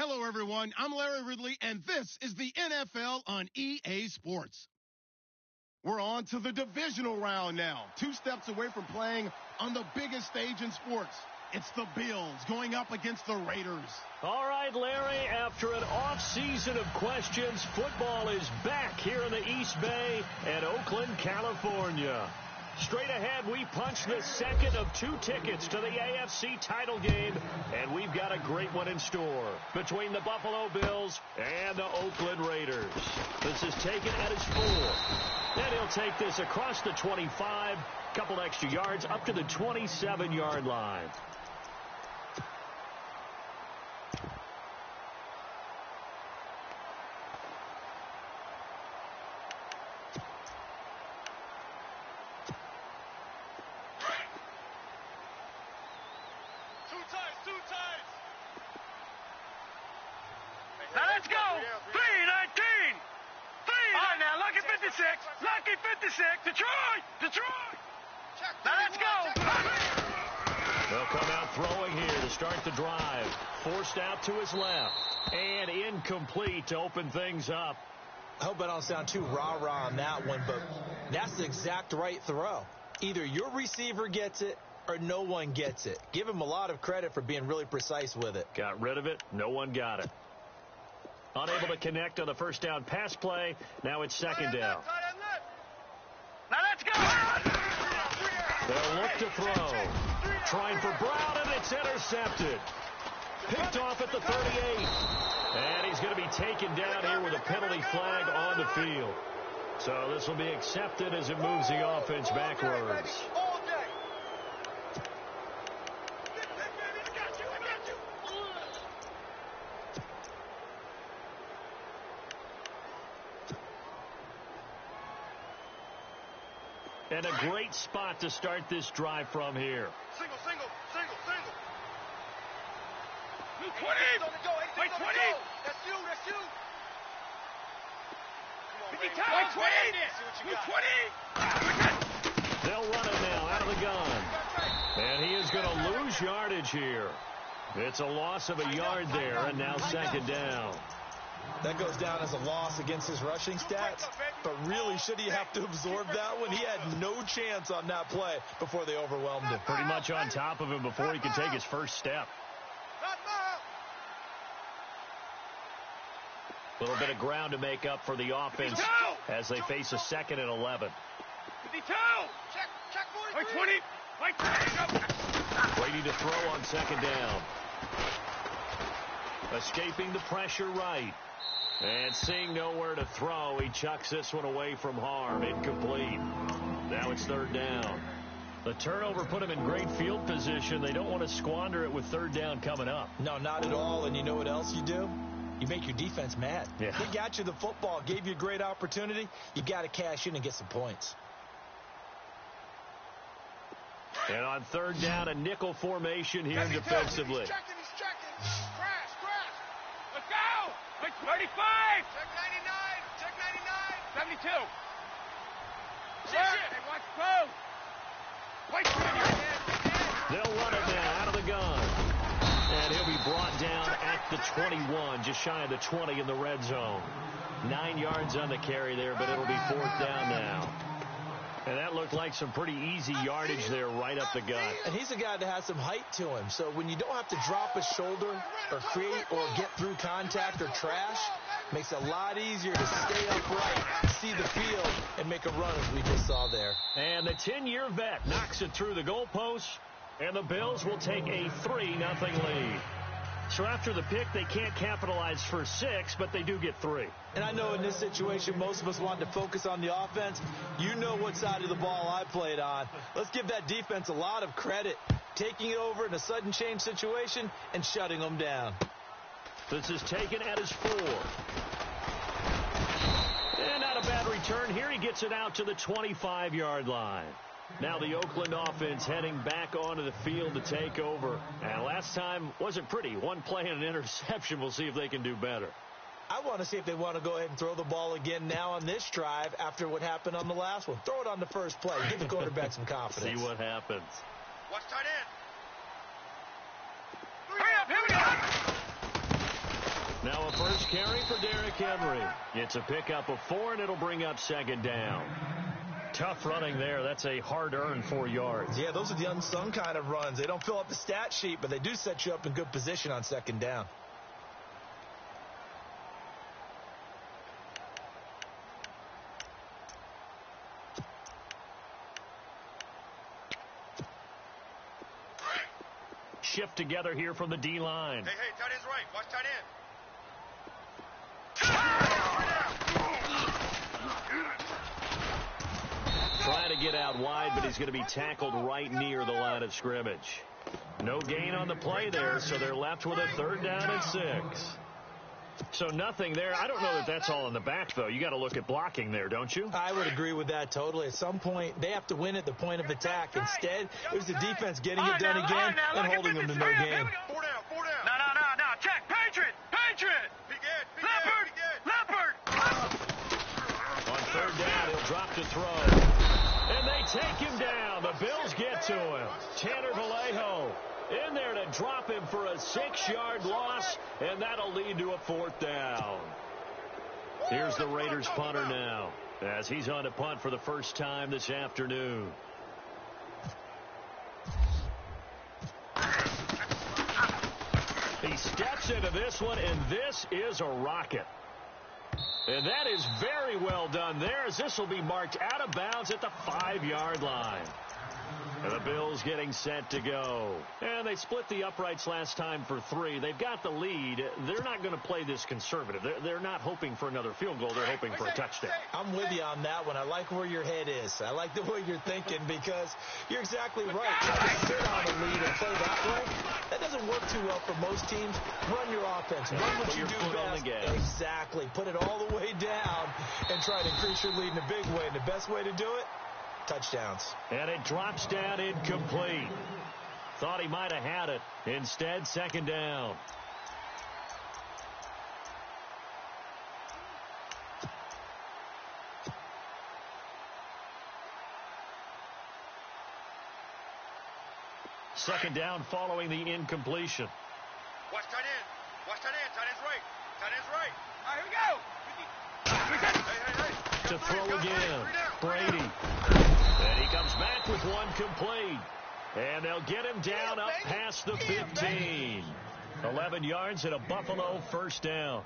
Hello, everyone. I'm Larry Ridley, and this is the NFL on EA Sports. We're on to the divisional round now. 2 steps away from playing on the biggest stage in sports. It's the Bills going up against the Raiders. All right, Larry, after an off-season of questions, football is back here in the East Bay and Oakland, California. Straight ahead, we punch the second of 2 tickets to the AFC title game, and we've got a great one in store between the Buffalo Bills and the Oakland Raiders. This is taken at his 4. And he'll take this across the 25, couple extra yards up to the 27-yard line. Now let's go. 3-19. All right, now, lucky 56. Lucky 56. Detroit. Now let's go. They'll come out throwing here to start the drive. Forced out to his left. And incomplete to open things up. I hope I don't sound too rah-rah on that one, but that's the exact right throw. Either your receiver gets it or no one gets it. Give him a lot of credit for being really precise with it. Got rid of it. No one got it. Unable to connect on the first down pass play. Now it's second down. Now let's go. They'll look to throw. Trying for Brown, and it's intercepted. Picked off at the 38. And he's going to be taken down here with a penalty flag on the field. So this will be accepted as it moves the offense backwards. And a great spot to start this drive from here. Single. 20. Wait, 20. That's you. 20. They'll run it now out of the gun. And he is going to lose yardage here. It's a loss of a yard there, and now second down. That goes down as a loss against his rushing stats, but really, should he have to absorb that one? He had no chance on that play before they overwhelmed him. Pretty much on top of him before he could take his first step. A little bit of ground to make up for the offense as they face a 2nd and 11. 52. Check 20. Brady to throw on second down. Escaping the pressure right. And seeing nowhere to throw, he chucks this one away from harm. Incomplete. Now it's third down. The turnover put him in great field position. They don't want to squander it with third down coming up. No, not at all. And you know what else you do? You make your defense mad. Yeah. They got you the football, gave you a great opportunity. You got to cash in and get some points. And on third down, a nickel formation here defensively. He's checking. Crash. Let's go. 35. Check 99. 72. Hey, watch both. They'll run it now out of the gun. And he'll be brought down at the 21, just shy of the 20 in the red zone. 9 yards on the carry there, but it'll be 4th down now. And that looked like some pretty easy yardage there right up the gut. And he's a guy that has some height to him. So when you don't have to drop a shoulder or create or get through contact or trash, makes it a lot easier to stay upright, see the field, and make a run as we just saw there. And the 10-year vet knocks it through the goalposts, and the Bills will take a 3-0 lead. So after the pick, they can't capitalize for 6, but they do get 3. And I know in this situation, most of us wanted to focus on the offense. You know what side of the ball I played on. Let's give that defense a lot of credit, taking it over in a sudden change situation and shutting them down. This is taken at his 4. And not a bad return here. He gets it out to the 25-yard line. Now the Oakland offense heading back onto the field to take over. And last time wasn't pretty. One play and an interception. We'll see if they can do better. I want to see if they want to go ahead and throw the ball again now on this drive after what happened on the last one. Throw it on the first play. Give the quarterback some confidence. See what happens. Watch tight end. Hurry up, here we go. Now a first carry for Derrick Henry. It's a pickup of 4, and it'll bring up second down. Tough running there. That's a hard-earned 4 yards. Yeah, those are the unsung kind of runs. They don't fill up the stat sheet, but they do set you up in good position on second down. Shift together here from the D-line. Hey, tight end's right. Watch tight end. Trying to get out wide, but he's going to be tackled right near the line of scrimmage. No gain on the play there, so they're left with a 3rd down and 6. So nothing there. I don't know that that's all in the back, though. You got to look at blocking there, don't you? I would agree with that totally. At some point, they have to win at the point of attack. Instead, it was the defense getting it done again and holding them to no gain. 4 down, 4 down. No. Check. Patriot. Leopard. On 3rd down, he'll drop to throw. And they take him down. The Bills get to him. Tanner Vallejo in there to drop him for a 6-yard loss, and that'll lead to a 4th down. Here's the Raiders punter now, as he's on to punt for the first time this afternoon. He steps into this one, and this is a rocket. And that is very well done there, as this will be marked out of bounds at the 5-yard line. And the Bills getting set to go. And they split the uprights last time for 3. They've got the lead. They're not going to play this conservative. They're not hoping for another field goal. They're hoping for a touchdown. I'm with you on that one. I like where your head is. I like the way you're thinking, because you're exactly right. Trying to sit on the lead and play that way, that doesn't work too well for most teams. Run your offense. Run what you do best. Exactly. Put it all the way down and try to increase your lead in a big way. And the best way to do it, touchdowns. And it drops down incomplete. Thought he might have had it. Instead, 2nd down. Second down following the incompletion. Watch tight end. Tight end's right. All right, here we go. Hey. To throw again. Brady. And he comes back with one complete. And they'll get him down up past the 15. 11 yards and a Buffalo 1st down.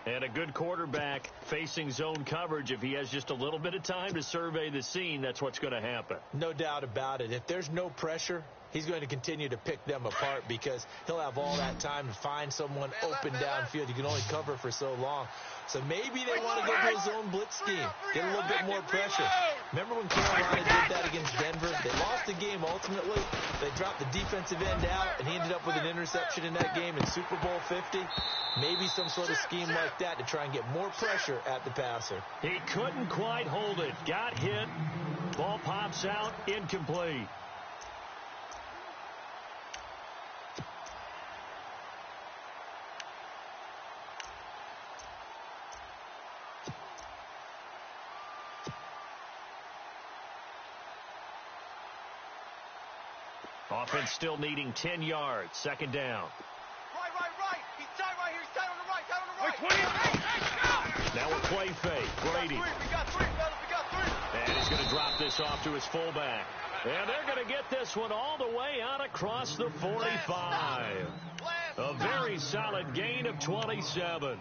And a good quarterback facing zone coverage. If he has just a little bit of time to survey the scene, that's what's going to happen. No doubt about it. If there's no pressure, he's going to continue to pick them apart, because he'll have all that time to find someone open downfield. You can only cover for so long. So maybe they want to go to a zone blitz scheme, get a little bit more pressure. Remember when Carolina did that against Denver? They lost the game ultimately. They dropped the defensive end out, and he ended up with an interception in that game in Super Bowl 50. Maybe some sort of scheme like that to try and get more pressure at the passer. He couldn't quite hold it. Got hit. Ball pops out. Incomplete. Offense still needing 10 yards. 2nd down. Right. He's tight right here. He's tight on the right. Now a play fake. Brady. We got three, fellas. We got 3. And he's going to drop this off to his fullback. And they're going to get this one all the way out across the 45. A very solid gain of 27.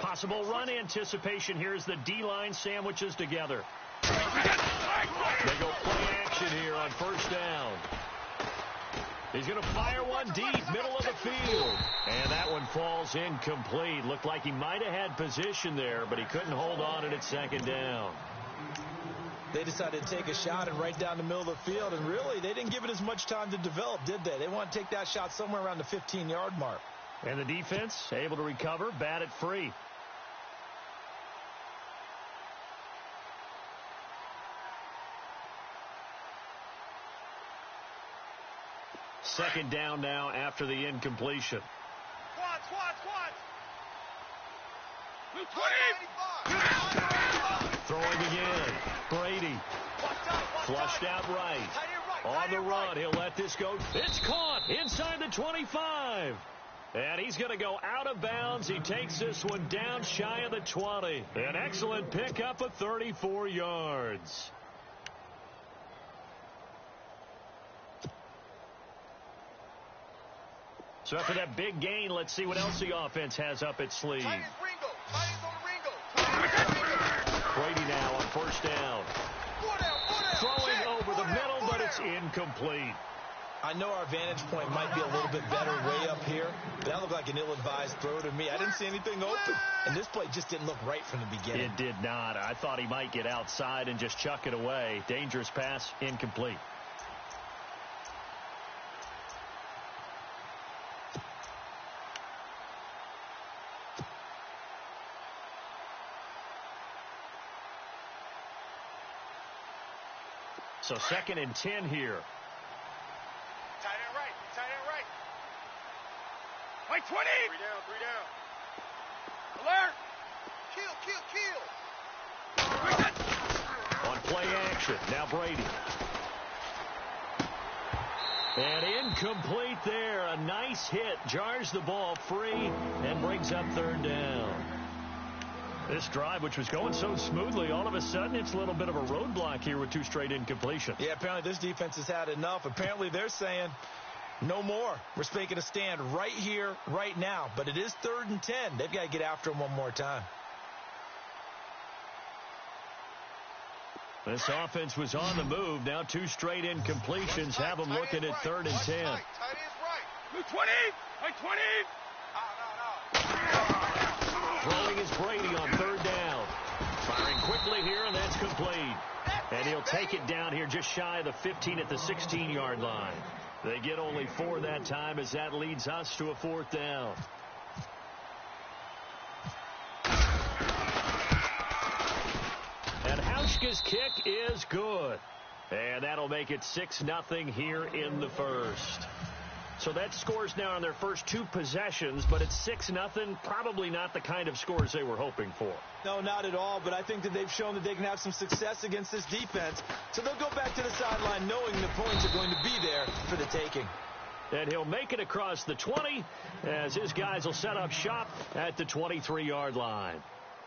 Possible run anticipation here as the D-line sandwiches together. They go play action here on 1st down. He's going to fire one deep, middle of the field. And that one falls incomplete. Looked like he might have had position there, but he couldn't hold on it at 2nd down. They decided to take a shot and right down the middle of the field, and really, they didn't give it as much time to develop, did they? They want to take that shot somewhere around the 15-yard mark. And the defense able to recover, bat it free. Second down now after the incompletion. Squad. Throwing again. Brady. Flushed out right. On the run, he'll let this go. It's caught inside the 25. And he's going to go out of bounds. He takes this one down shy of the 20. An excellent pickup of 34 yards. So after that big gain, let's see what else the offense has up its sleeve. Brady now on first down. Throwing over the middle, but it's incomplete. I know our vantage point might be a little bit better way up here, but that looked like an ill-advised throw to me. I didn't see anything open, and this play just didn't look right from the beginning. It did not. I thought he might get outside and just chuck it away. Dangerous pass, incomplete. So 2nd and 10 here. Tight end right. Tight end right. Wait, 20. 3 down. Alert. Kill. On play action. Now Brady. And incomplete there. A nice hit. Jars the ball free and brings up 3rd down. This drive, which was going so smoothly, all of a sudden it's a little bit of a roadblock here with 2 straight incompletions. Yeah, apparently this defense has had enough. Apparently they're saying no more. We're making a stand right here, right now. But it is 3rd and 10. They've got to get after him one more time. This offense was on the move. Now 2 straight incompletions have them looking at 3rd and 10. Tight end right. 20. Wait, 20. Throwing is Brady on 3rd down. Firing quickly here, and that's complete. And he'll take it down here just shy of the 15 at the 16-yard line. They get only 4 that time as that leads us to a 4th down. And Hauschka's kick is good. And that'll make it 6-0 here in the first. So that scores now on their first 2 possessions, but it's 6-0. Probably not the kind of scores they were hoping for. No, not at all, but I think that they've shown that they can have some success against this defense. So they'll go back to the sideline knowing the points are going to be there for the taking. And he'll make it across the 20 as his guys will set up shop at the 23-yard line.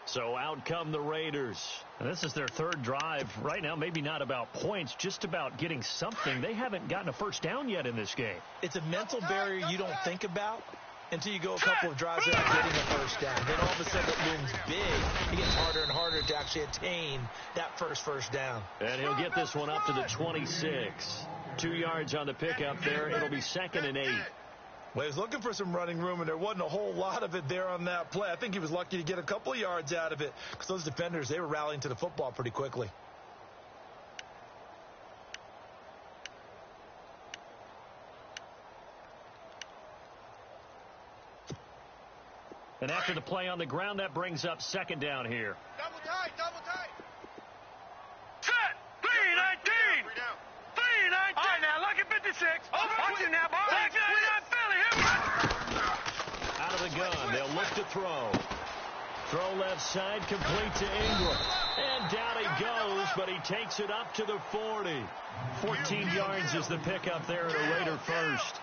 So out come the Raiders. And this is their 3rd drive. Right now, maybe not about points, just about getting something. They haven't gotten a first down yet in this game. It's a mental barrier you don't think about until you go a couple of drives without getting a first down. Then all of a sudden it looms big. It gets harder and harder to actually attain that first down. And he'll get this one up to the 26. 2 yards on the pickup there. It'll be 2nd and 8. Well, he was looking for some running room, and there wasn't a whole lot of it there on that play. I think he was lucky to get a couple of yards out of it because those defenders, they were rallying to the football pretty quickly. And after the play on the ground, that brings up 2nd down here. Double tight. Set. 3-19. 3-19. All right, now, look at 56. Watch it now, boys. Back 99 Philly. Here we go. Out of the gun, they'll look to throw. Throw left side, complete to Ingram. And down he goes, but he takes it up to the 40. 14 yards is the pickup there at a Raider first.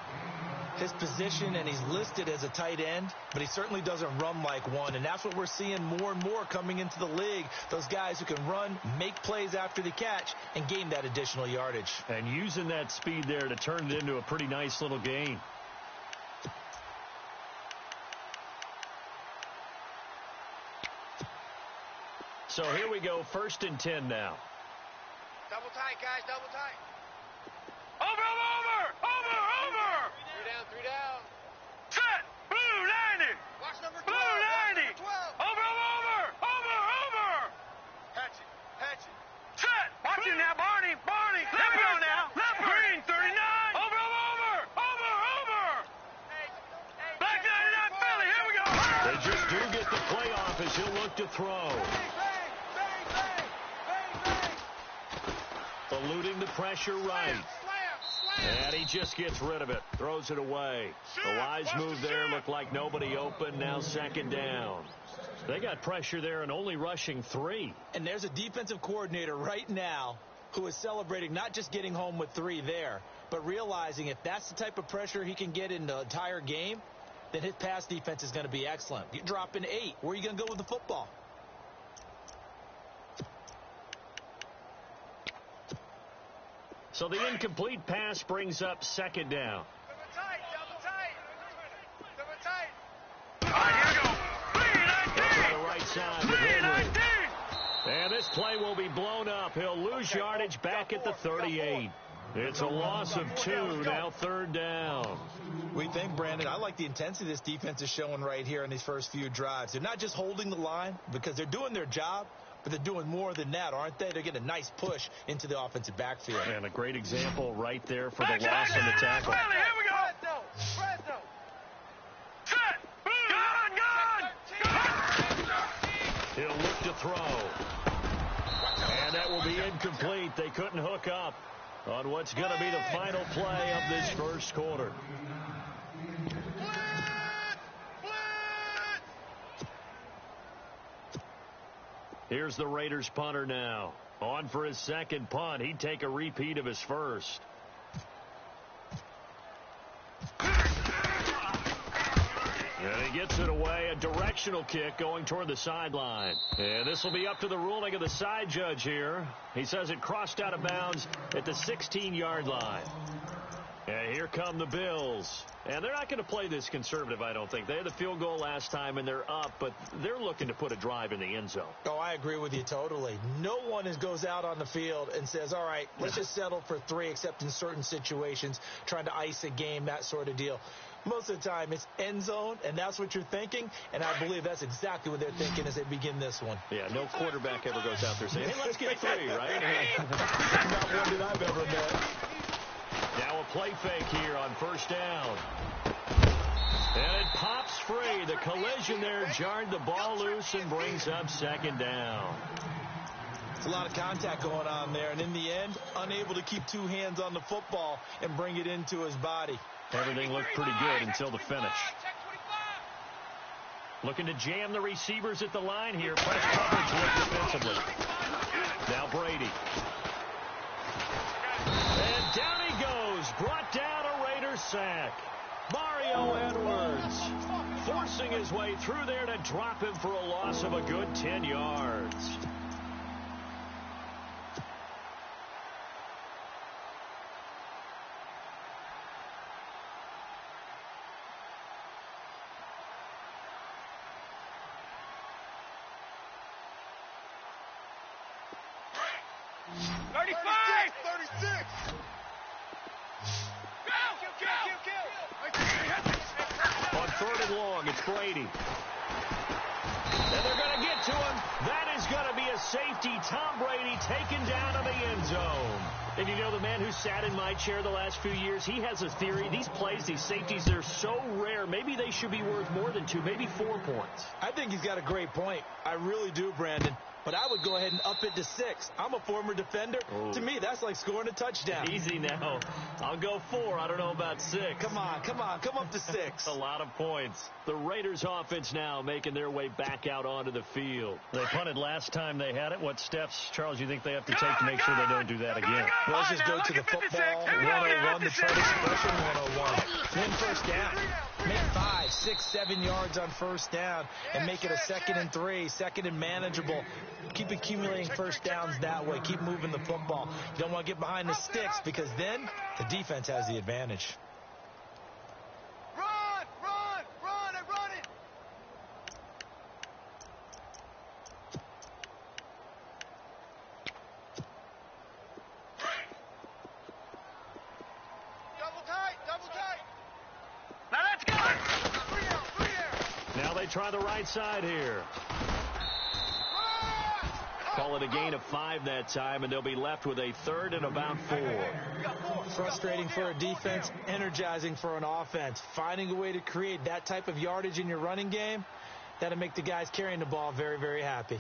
His position, and he's listed as a tight end, but he certainly doesn't run like one, and that's what we're seeing more and more coming into the league. Those guys who can run, make plays after the catch, and gain that additional yardage. And using that speed there to turn it into a pretty nice little gain. So here we go, 1st and 10 now. Double tight, guys. Double tight. Over. 3 down. Set. Blue 90. Watch number 12. Blue 90. Over. Hatch it. Set. Watch it now, Barney. Left row now. Green 39. Over. Black 99 Philly. Here we go. They just do get the play off as he'll look to throw. Eluding the pressure right. And he just gets rid of it. Throws it away. The wise move there. Looked like nobody open. Now 2nd down. They got pressure there and only rushing 3. And there's a defensive coordinator right now who is celebrating not just getting home with 3 there, but realizing if that's the type of pressure he can get in the entire game, then his pass defense is going to be excellent. You drop in 8. Where are you going to go with the football? So the incomplete pass brings up 2nd down. Double tight, double tight. Double tight. All right, here we go. 3-19. On the right side. 3-19. And this play will be blown up. He'll lose yardage back at the 38. It's a loss of 2, now 3rd down. We think, Brandon, I like the intensity this defense is showing right here in these first few drives. They're not just holding the line because they're doing their job, but they're doing more than that, aren't they? They're getting a nice push into the offensive backfield. And a great example right there for the loss on the tackle. Here we go. Fresno. Set. Gun. He'll look to throw. And that will be incomplete. They couldn't hook up on what's going to be the final play of this first quarter. Here's the Raiders punter now. On for his 2nd punt. He'd take a repeat of his first. And he gets it away. A directional kick going toward the sideline. And this will be up to the ruling of the side judge here. He says it crossed out of bounds at the 16-yard line. And here come the Bills. And they're not going to play this conservative, I don't think. They had the field goal last time, and they're up, but they're looking to put a drive in the end zone. Oh, I agree with you totally. No one goes out on the field and says, all right, let's just settle for 3, except in certain situations, trying to ice a game, that sort of deal. Most of the time, it's end zone, and that's what you're thinking, and I believe that's exactly what they're thinking as they begin this one. Yeah, no quarterback ever goes out there saying, hey, let's get 3, right? Not one that I've ever met. Now a play fake here on 1st down. And it pops free. The collision there jarred the ball loose and brings up 2nd down. It's a lot of contact going on there, and in the end, unable to keep 2 hands on the football and bring it into his body. Everything looked pretty good until the finish. Looking to jam the receivers at the line here. Press coverage work defensively. Now Brady. And down he goes. Brought down a Raiders sack. Mario Edwards forcing his way through there to drop him for a loss of a good 10 yards. It's Brady. And they're going to get to him. That is going to be a safety. Tom Brady taken down to the end zone. And you know, the man who sat in my chair the last few years, he has a theory. These plays, these safeties, they're so rare. Maybe they should be worth more than 2, maybe 4 points. I think he's got a great point. I really do, Brandon. But I would go ahead and up it to 6. I'm a former defender. Ooh. To me, that's like scoring a touchdown. Easy now. I'll go 4. I don't know about 6. Come on. Come up to 6. A lot of points. The Raiders offense now making their way back out onto the field. They punted last time they had it. What steps, Charles, you think they have to take to make sure they don't do that again? Well, let's just go to the football 101, the chart expression 101. Win 1st down. Make 5, 6, 7 yards on 1st down and make it a 2nd and 3, 2nd and manageable. Keep accumulating 1st downs that way. Keep moving the football. You don't want to get behind the sticks because then the defense has the advantage. Run and run it. Double tight. Now let's go. Now they try the right side here. Call it a gain of 5 that time, and they'll be left with a 3rd and about 4. Frustrating for a defense, energizing for an offense. Finding a way to create that type of yardage in your running game, that'll make the guys carrying the ball very, very happy.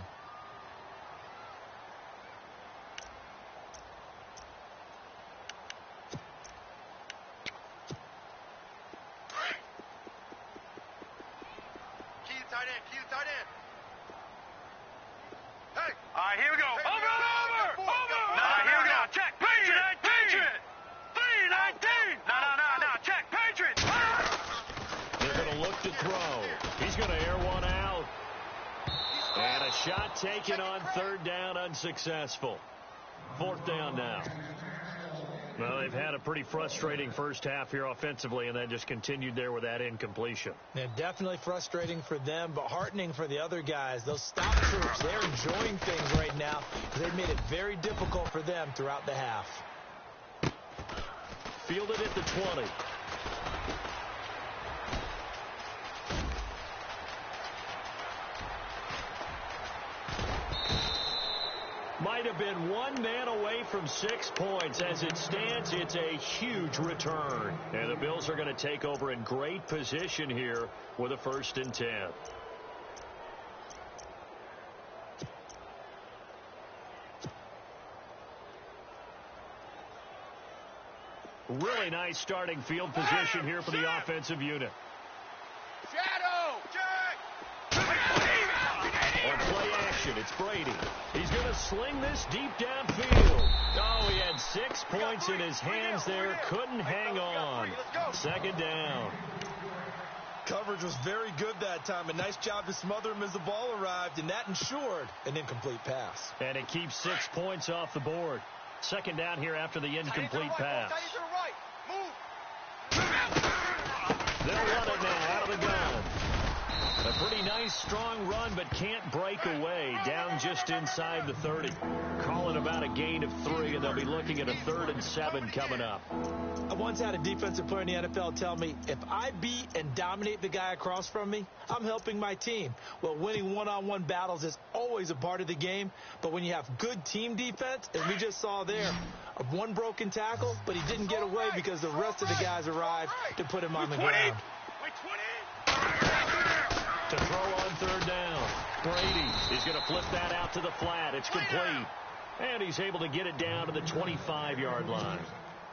Key tight end. throw. He's going to air one out. And a shot taken on third down, unsuccessful. Fourth down now. Well, they've had a pretty frustrating first half here offensively, and then just continued there with that incompletion. Yeah, definitely frustrating for them, but heartening for the other guys. Those stop troops, they're enjoying things right now because they've made it very difficult for them throughout the half. Fielded at the 20. Might have been one man away from 6 points. As it stands, it's a huge return. And the Bills are going to take over in great position here with a 1st and 10. Really nice starting field position here for the offensive unit. Shadow! On play action, it's Brady. He's going to sling this deep downfield. Oh, he had 6 points in his hands there. Couldn't hang on. 2nd down. Coverage was very good that time. A nice job to smother him as the ball arrived, and that ensured an incomplete pass. And it keeps 6 points off the board. 2nd down here after the incomplete pass. They'll run it now out of the gun. A pretty nice, strong run, but can't break away. Down just inside the 30. Calling about a gain of 3, and they'll be looking at a 3rd and 7 coming up. I once had a defensive player in the NFL tell me, if I beat and dominate the guy across from me, I'm helping my team. Well, winning one-on-one battles is always a part of the game, but when you have good team defense, as we just saw there, one broken tackle, but he didn't get away because the rest of the guys arrived to put him on the ground. To throw on 3rd down. Brady is going to flip that out to the flat. It's complete. And he's able to get it down to the 25-yard line.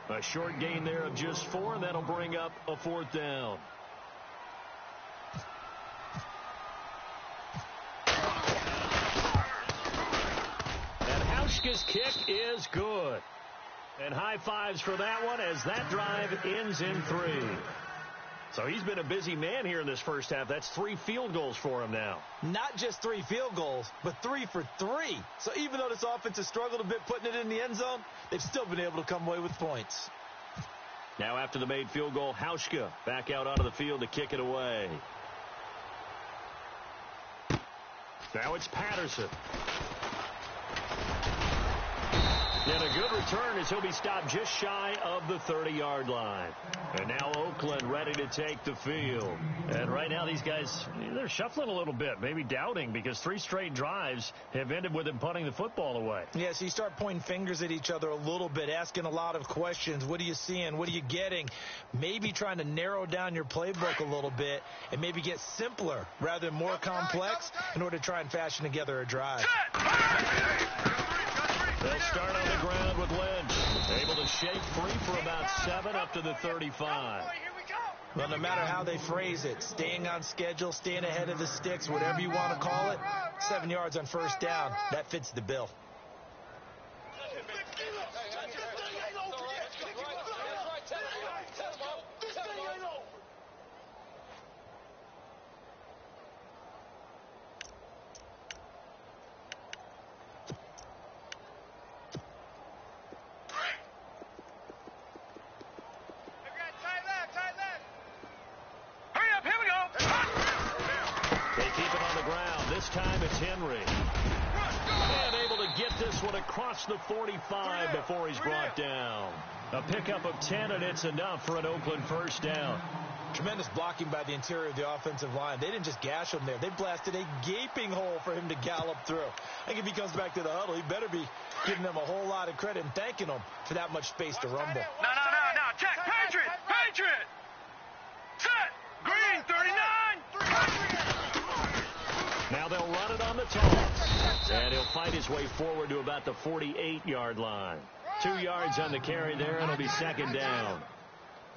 A short gain there of just 4, and that'll bring up a 4th down. And Hauschka's kick is good. And high fives for that one as that drive ends in 3. So he's been a busy man here in this first half. That's 3 field goals for him now. Not just 3 field goals, but 3 for 3. So even though this offense has struggled a bit putting it in the end zone, they've still been able to come away with points. Now after the made field goal, Hauschka back out onto the field to kick it away. Now it's Patterson. And a good return as he'll be stopped just shy of the 30-yard line. And now Oakland ready to take the field. And right now these guys, they're shuffling a little bit, maybe doubting, because 3 straight drives have ended with them punting the football away. Yeah, so you start pointing fingers at each other a little bit, asking a lot of questions. What are you seeing? What are you getting? Maybe trying to narrow down your playbook a little bit and maybe get simpler rather than more complex in order to try and fashion together a drive. They'll start on the ground with Lynch. Able to shake free for about 7 up to the 35. Well, no matter how they phrase it, staying on schedule, staying ahead of the sticks, whatever you want to call it, 7 yards on 1st down, that fits the bill. Time it's Henry. And able to get this one across the 45 before he's brought down. A pickup of 10, and it's enough for an Oakland 1st down. Tremendous blocking by the interior of the offensive line. They didn't just gash him there. They blasted a gaping hole for him to gallop through. I think if he comes back to the huddle, he better be giving them a whole lot of credit and thanking them for that much space to rumble. No. Check. Patriot. Set. Green, 39. Now they'll run it on the toss. And he'll fight his way forward to about the 48-yard line. 2 yards on the carry there, and it'll be 2nd down.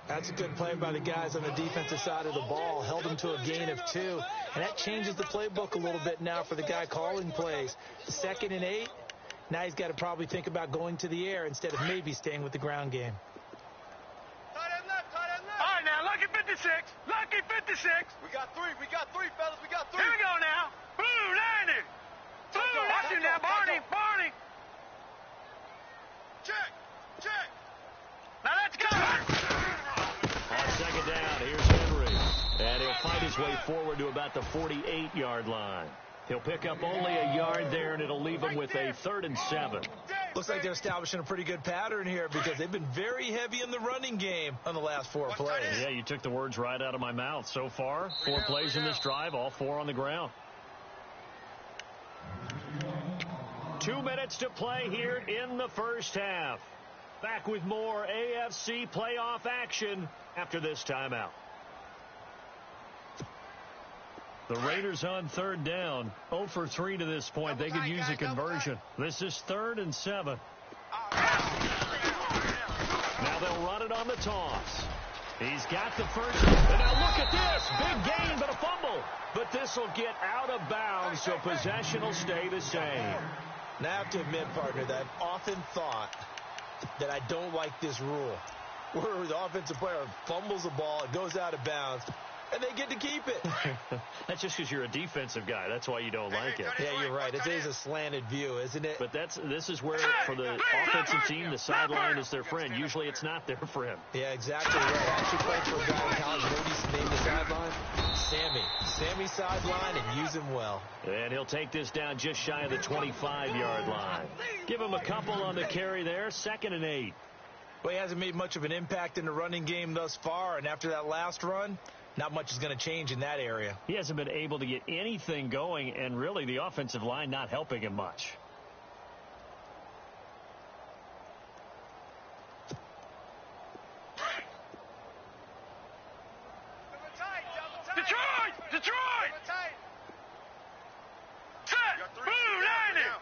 That's a good play by the guys on the defensive side of the ball. Held them to a gain of 2. And that changes the playbook a little bit now for the guy calling plays. 2nd and 8. Now he's got to probably think about going to the air instead of maybe staying with the ground game. All right, now, lucky 56. Lucky 56. We got three, fellas. We got three. Here we go now. Blue, landed. Blue, watch him now, Barney. Barney. Check. Now let's go. On second down, here's Henry. And he'll fight his way forward to about the 48-yard line. He'll pick up only a yard there, and it'll leave him with a 3rd and 7. Looks like they're establishing a pretty good pattern here because they've been very heavy in the running game on the last 4 plays. Yeah, you took the words right out of my mouth. So far, 4 plays in this drive, all 4 on the ground. 2 minutes to play here in the first half. Back with more AFC playoff action after this timeout. The Raiders on 3rd down. 0 for 3 to this point. They could use a conversion. This is 3rd and 7. Now they'll run it on the toss. He's got the first. And now look at this. Big gain, but a fumble. But this will get out of bounds, so possession will stay the same. Now I have to admit, partner, that I've often thought that I don't like this rule, where the offensive player fumbles the ball, it goes out of bounds, and they get to keep it. That's just because you're a defensive guy. That's why you don't like it. Yeah, you're right. It is a slanted view, isn't it? But this is where, for the offensive team, the sideline is their friend. Usually it's not their friend. Yeah, exactly right. I actually played for a guy in college. You know what he named the sideline? Sammy sideline, and use him well. And he'll take this down just shy of the 25-yard line. Give him a couple on the carry there. 2nd and 8. Well, he hasn't made much of an impact in the running game thus far, and after that last run, not much is going to change in that area. He hasn't been able to get anything going, and really the offensive line not helping him much. Detroit! Set! Blue, landed!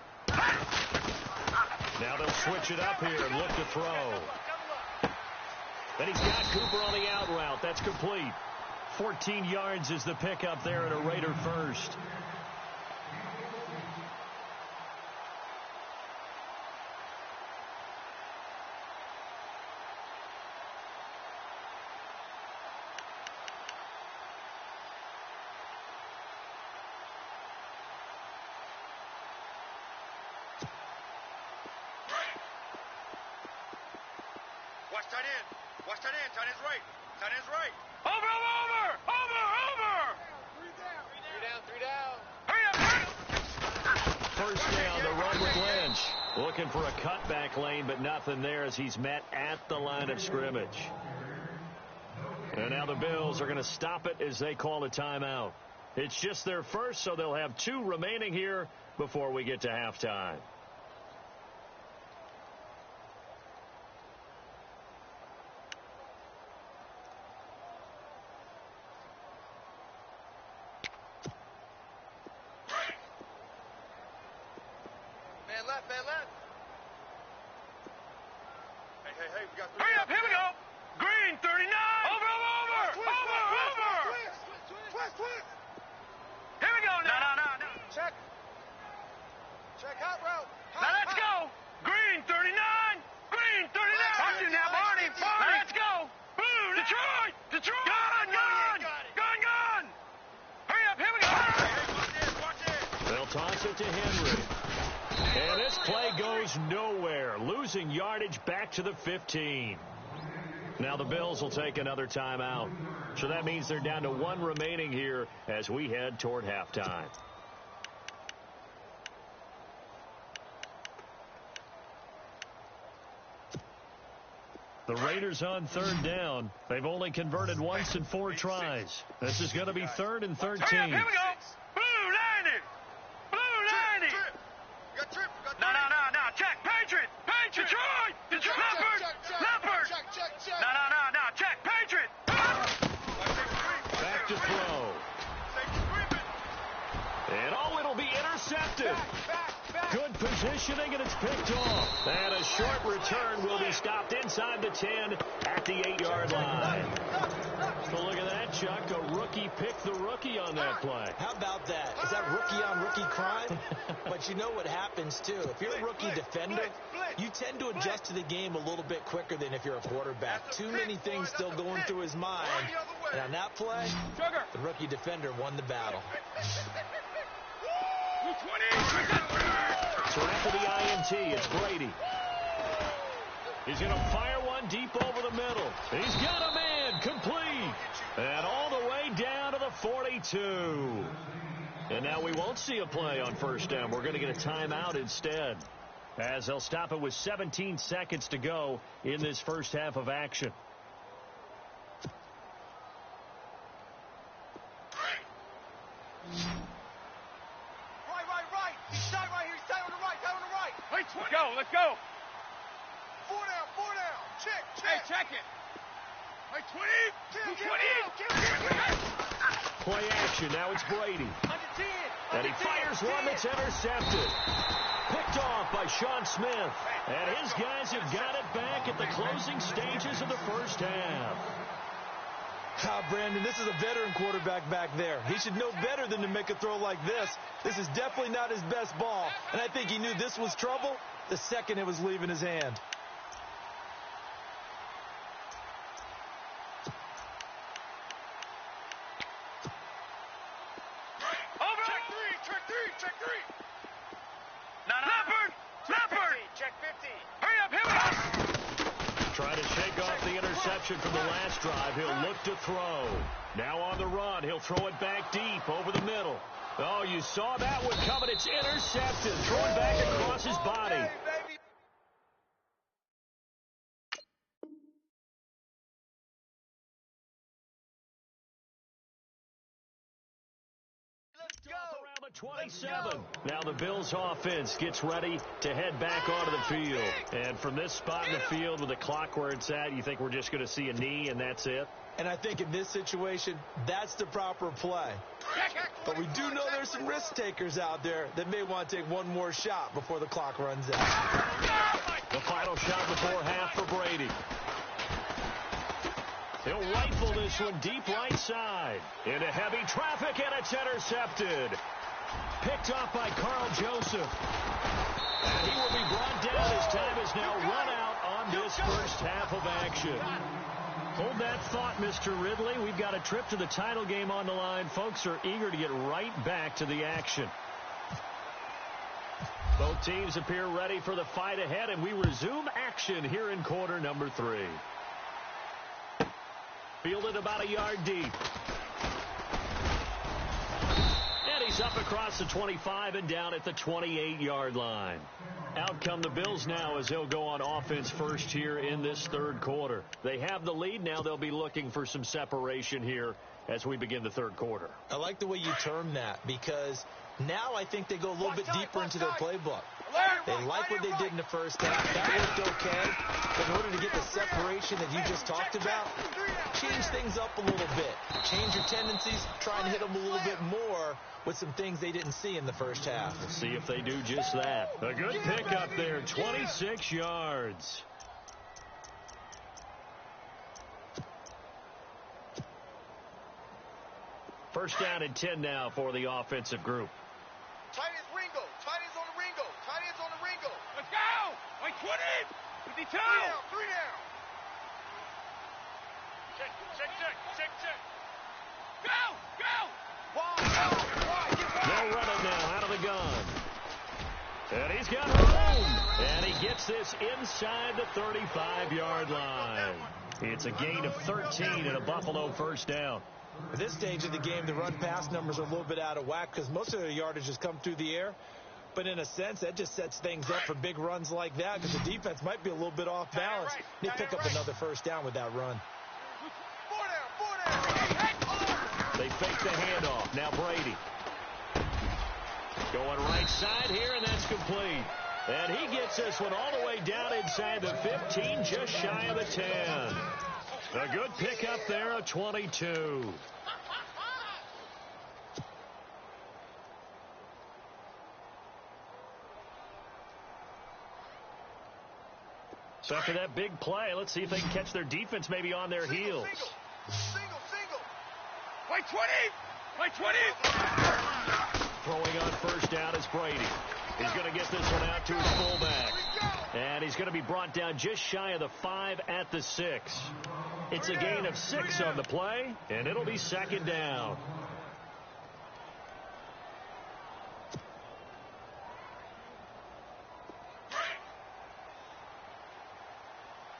Now they'll switch it up here and look to throw. Then he's got Cooper on the out route. That's complete. 14 yards is the pickup there at a Raider first. Watch tight end. Tight end's right. Tight end's right. Over! Three down. Hurry up! First down, the run with Lynch. Looking for a cutback lane, but nothing there as he's met at the line of scrimmage. And now the Bills are going to stop it as they call a timeout. It's just their first, so they'll have 2 remaining here before we get to halftime. Man left. Hey, we got 3 Hurry up, down. here we go! Green, 39! Over! Twist. Here we go now! No. Check hot route. Now let's go! Green, 39! Green, 39! Watch him now, Barney! Now let's go! Blue, Detroit! Gun! Hurry up, here we go! Watch it. They'll toss it to Henry. And this play goes nowhere, losing yardage back to the 15. Now the Bills will take another timeout. So that means they're down to 1 remaining here as we head toward halftime. The Raiders on 3rd down. They've only converted once in 4 tries. This is going to be 3rd and 13. Hurry up, here we go! Blue, landed! Trip. No. Check, Patriot! Detroit! Leopard! No. Check, Patriot! Back to throw. And it'll be intercepted. Good positioning, and it's picked off. And a short return will be stopped inside the 10 at the 8-yard line. So look at that, Chuck. A rookie picked the rookie on that play. How about that? Is that rookie-on-rookie crime? But you know what happens, too. If you're a rookie defender, you tend to adjust to the game a little bit quicker than if you're a quarterback. Too many things still going through his mind, And on that play, the rookie defender won the battle. So after the INT, it's Brady. He's going to fire one deep over the middle. He's got a man, complete. And all the way down to the 42. And now we won't see a play on first down. We're going to get a timeout instead, as they'll stop it with 17 seconds to go in this first half of action. Right. He's tight right here. He's tight on the right. Let's go. 4 down. Check. Hey, check it. Hey, 20. Play action. Now it's Brady. And he fires one that's intercepted. Picked off by Sean Smith. And his guys have got it back at the closing stages of the first half. Brandon, this is a veteran quarterback back there. He should know better than to make a throw like this. This is definitely not his best ball. And I think he knew this was trouble the second it was leaving his hand. Check three. Leopard. Check 50. Hurry up. Trying to shake off the interception from the last drive. He'll look to throw. Now on the run. He'll throw it back deep over the middle. Oh, you saw that one coming. It's intercepted. Thrown back across his body. Around the 27. Now the Bills offense gets ready to head back onto the field. And from this spot in the field with the clock where it's at, you think we're just going to see a knee and that's it? And I think in this situation, that's the proper play. But we do know there's some risk takers out there that may want to take one more shot before the clock runs out. The final shot before half for Brady. He'll rifle this one deep right side. Into heavy traffic, and it's intercepted. Picked off by Carl Joseph. And he will be brought down. His time is now run out on this first half of action. Hold that thought, Mr. Ridley. We've got a trip to the title game on the line. Folks are eager to get right back to the action. Both teams appear ready for the fight ahead, and we resume action here in quarter number 3. Fielded about a yard deep. And he's up across the 25 and down at the 28-yard line. Out come the Bills now as they'll go on offense first here in this third quarter. They have the lead. Now they'll be looking for some separation here as we begin the third quarter. I like the way you term that, because now I think they go a little bit deeper into their playbook. They like what they did in the first half. That worked okay. But in order to get the separation that you just talked about, change things up a little bit. Change your tendencies. Try and hit them a little bit more with some things they didn't see in the first half. Let's see if they do just that. A good pickup there, 26 yards. First down and 10 now for the offensive group. Tight ends Ringo. Tight ends on the Ringo. Tight ends on the Ringo. Let's go. Like 20. 52. 3 down. Check. Go. They'll run it now out of the gun. And he's got room. And he gets this inside the 35-yard line. It's a gain of 13 and a Buffalo first down. At this stage of the game, the run-pass numbers are a little bit out of whack because most of their yardage has come through the air. But in a sense, that just sets things up for big runs like that because the defense might be a little bit off balance. They pick up another first down with that run. 4 down. They fake the handoff. Now Brady. Going right side here, and that's complete. And he gets this one all the way down inside the 15, just shy of the 10. A good pickup there of 22. So after that big play, let's see if they can catch their defense maybe on their heels. Single. Like 20. Throwing on first down is Brady. He's going to get this one out to his fullback. And he's going to be brought down just shy of the 5 at the 6. It's a gain of 6 on the play, and it'll be second down.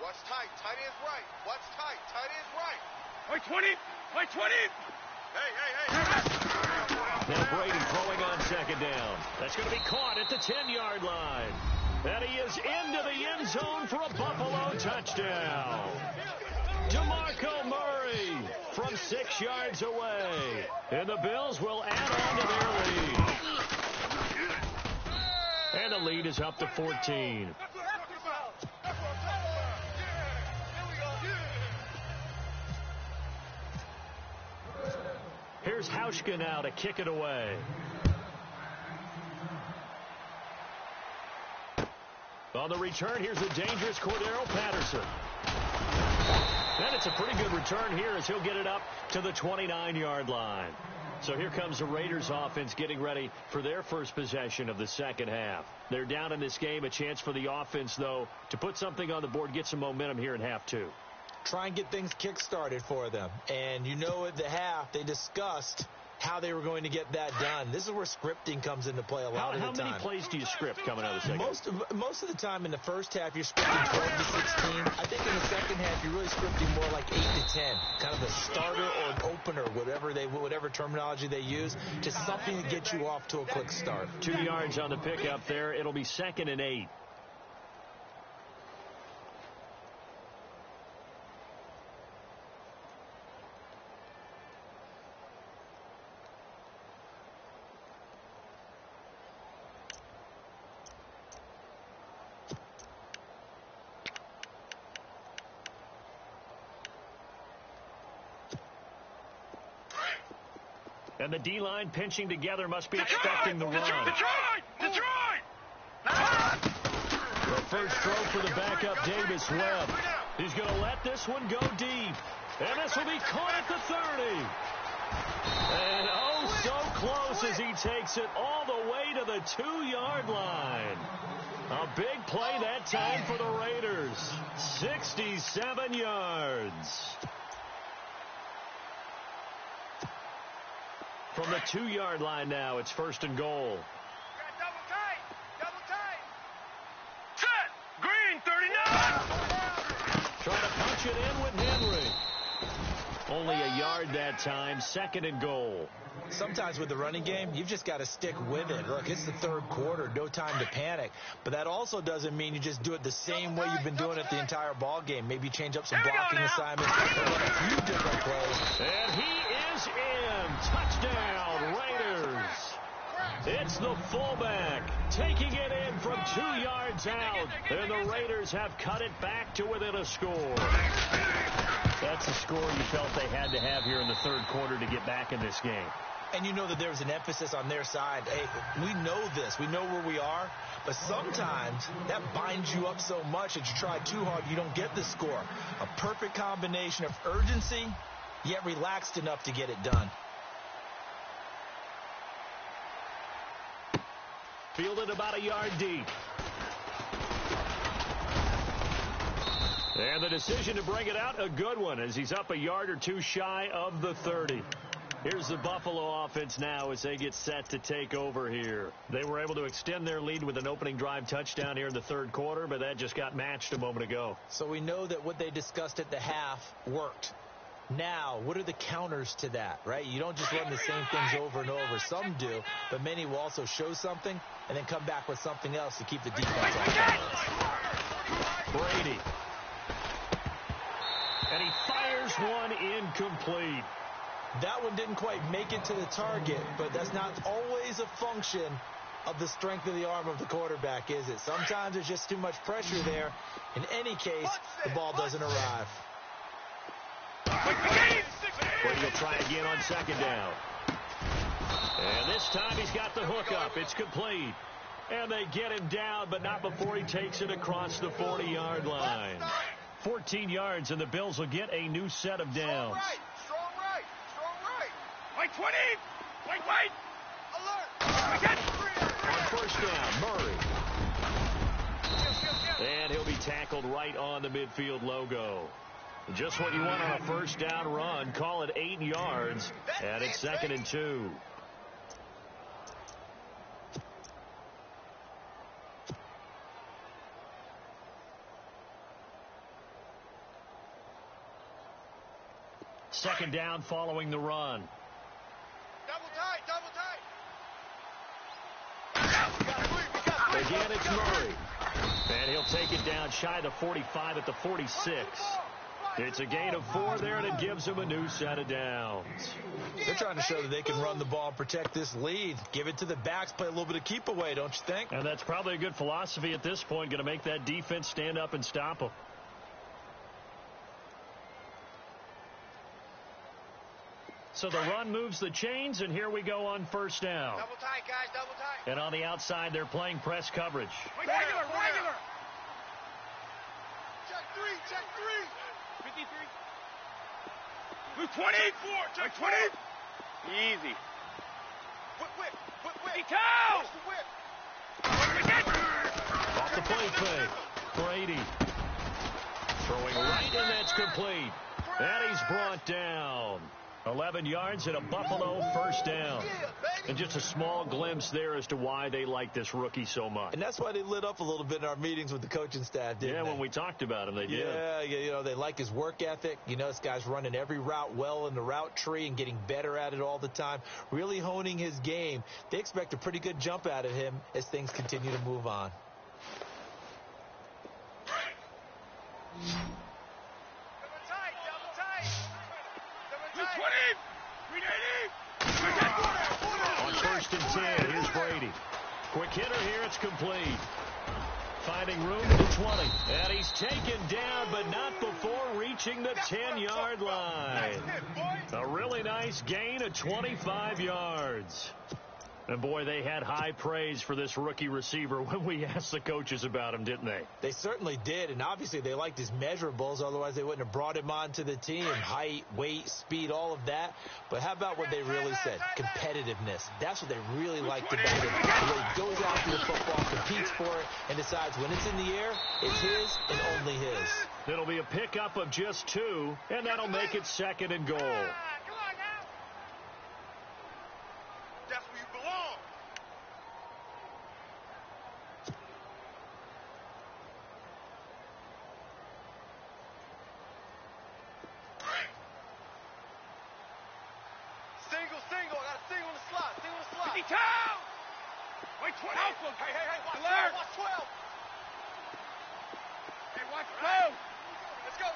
Watch tight. Tight end's right. Watch tight. Tight end's right. Wait 20. Wait 20. Hey. Now Brady throwing on second down. That's going to be caught at the 10-yard line. And he is into the end zone for a Buffalo touchdown. DeMarco Murray from 6 yards away. And the Bills will add on to their lead. And the lead is up to 14. Here's Hauschka now to kick it away. On the return, here's a dangerous Cordero Patterson. And it's a pretty good return here as he'll get it up to the 29-yard line. So here comes the Raiders offense getting ready for their first possession of the second half. They're down in this game. A chance for the offense, though, to put something on the board, get some momentum here in half two. Try and get things kick-started for them. And you know at the half, they discussed how they were going to get that done. This is where scripting comes into play a lot of the time. How many plays do you script coming out of the second? Most of the time in the first half, you're scripting 12 to 16. I think in the second half, you're really scripting more like 8 to 10. Kind of a starter or an opener, whatever terminology they use, to something to get you off to a quick start. 2 yards on the pickup there. It'll be 2nd and 8. And the D-line pinching together must be expecting the run. Detroit! The first throw for the backup, Davis Webb. He's going to let this one go deep. And this will be caught at the 30. And oh, so close as he takes it all the way to the 2-yard line. A big play that time for the Raiders. 67 yards. From the 2-yard line now, it's 1st and goal. Double tight. Set. Green, 39. Trying to punch it in with Henry. Only a yard that time, 2nd and goal. Sometimes with the running game, you've just got to stick with it. Look, it's the third quarter, no time to panic. But that also doesn't mean you just do it the same way you've been doing it the entire ball game. Maybe change up some blocking assignments or run a few different plays. And he is in. Touchdown, Raiders. It's the fullback taking it in from 2 yards out. And the Raiders have cut it back to within a score. That's a score you felt they had to have here in the third quarter to get back in this game. And you know that there was an emphasis on their side. Hey, we know this. We know where we are. But sometimes that binds you up so much that you try too hard, you don't get the score. A perfect combination of urgency, yet relaxed enough to get it done. Fielded about a yard deep. And the decision to bring it out, a good one, as he's up a yard or two shy of the 30. Here's the Buffalo offense now as they get set to take over here. They were able to extend their lead with an opening drive touchdown here in the third quarter, but that just got matched a moment ago. So we know that what they discussed at the half worked. Now, what are the counters to that, right? You don't just run the same things over and over. Some do, but many will also show something and then come back with something else to keep the defense off balance. Brady. And he fires one incomplete. That one didn't quite make it to the target, but that's not always a function of the strength of the arm of the quarterback, is it? Sometimes there's just too much pressure there. In any case, the ball doesn't arrive. Brady will try again on second down. And this time he's got the hook up. It's complete. And they get him down, but not before he takes it across the 40-yard line. 14 yards, and the Bills will get a new set of downs. Strong right. Wait 20. Wait. Alert. On first down, Murray. And he'll be tackled right on the midfield logo. Just what you want on a first down run. Call it 8 yards, and it's 2nd and 2. Second down following the run. Double tight. Again, it's Murray. And he'll take it down shy of the 45 at the 46. It's a gain of 4 there, and it gives him a new set of downs. They're trying to show that they can run the ball and protect this lead. Give it to the backs, play a little bit of keep away, don't you think? And that's probably a good philosophy at this point, going to make that defense stand up and stop them. So the run moves the chains, and here we go on first down. Double tight, guys, double tight. And on the outside, they're playing press coverage. Regular. Check three. 53. Move 20. Check 20. Easy. Whip. 52. Watch the whip. Off the play fake. Brady. Throwing right, and that's complete. And he's brought down. 11 yards and a Buffalo first down. And just a small glimpse there as to why they like this rookie so much. And that's why they lit up a little bit in our meetings with the coaching staff, didn't they? Yeah, when we talked about him, they did. Yeah, you know, they like his work ethic. You know, this guy's running every route well in the route tree and getting better at it all the time, really honing his game. They expect a pretty good jump out of him as things continue to move on. Double tight. 20. 380. On 1st and 10, here's Brady. Quick hitter here, it's complete. Finding room at the 20. And he's taken down, but not before reaching the 10-yard line. A really nice gain of 25 yards. And, boy, they had high praise for this rookie receiver when we asked the coaches about him, didn't they? They certainly did, and obviously they liked his measurables. Otherwise, they wouldn't have brought him onto the team. Height, weight, speed, all of that. But how about what they really said? Competitiveness. That's what they really liked about him. The way he goes after the football, competes for it, and decides when it's in the air, it's his and only his. It'll be a pickup of just 2, and that'll make it 2nd and goal. That's where you belong. Single. I got a single in the slot. 52. Wait, 20. Hey, watch Alert. 12. Hey, watch 12. Let's go.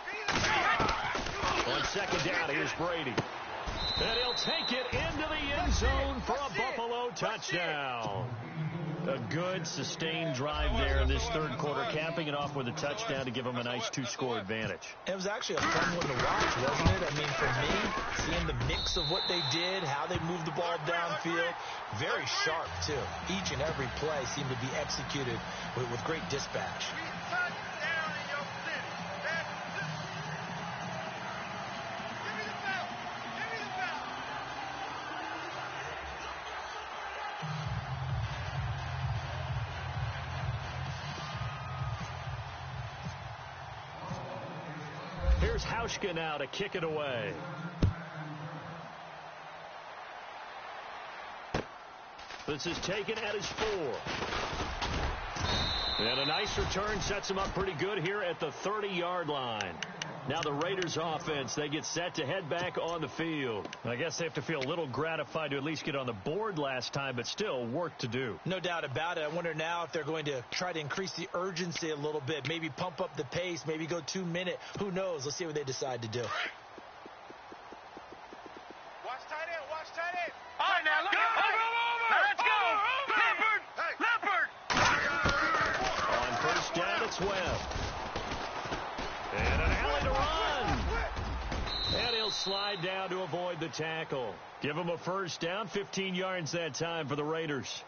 On 2nd down, here's Brady. And he'll take it into the end zone for a Buffalo touchdown. A good, sustained drive there in this third quarter, capping it off with a touchdown to give them a nice 2-score advantage. It was actually a fun one to watch, wasn't it? I mean, for me, seeing the mix of what they did, how they moved the ball downfield, very sharp, too. Each and every play seemed to be executed with great dispatch. Touchdown in your city. That's it. Give me the bell. Here's Hauschka now to kick it away. This is taken at his 4. And a nice return sets him up pretty good here at the 30-yard line. Now the Raiders offense, they get set to head back on the field. I guess they have to feel a little gratified to at least get on the board last time, but still work to do. No doubt about it. I wonder now if they're going to try to increase the urgency a little bit, maybe pump up the pace, maybe go 2-minute. Who knows? Let's see what they decide to do. Watch tight end. All right, now, look. Over. Now, let's go. Leopard. On first down, it's Webb. And an alley to run. And he'll slide down to avoid the tackle. Give him a first down, 15 yards that time for the Raiders.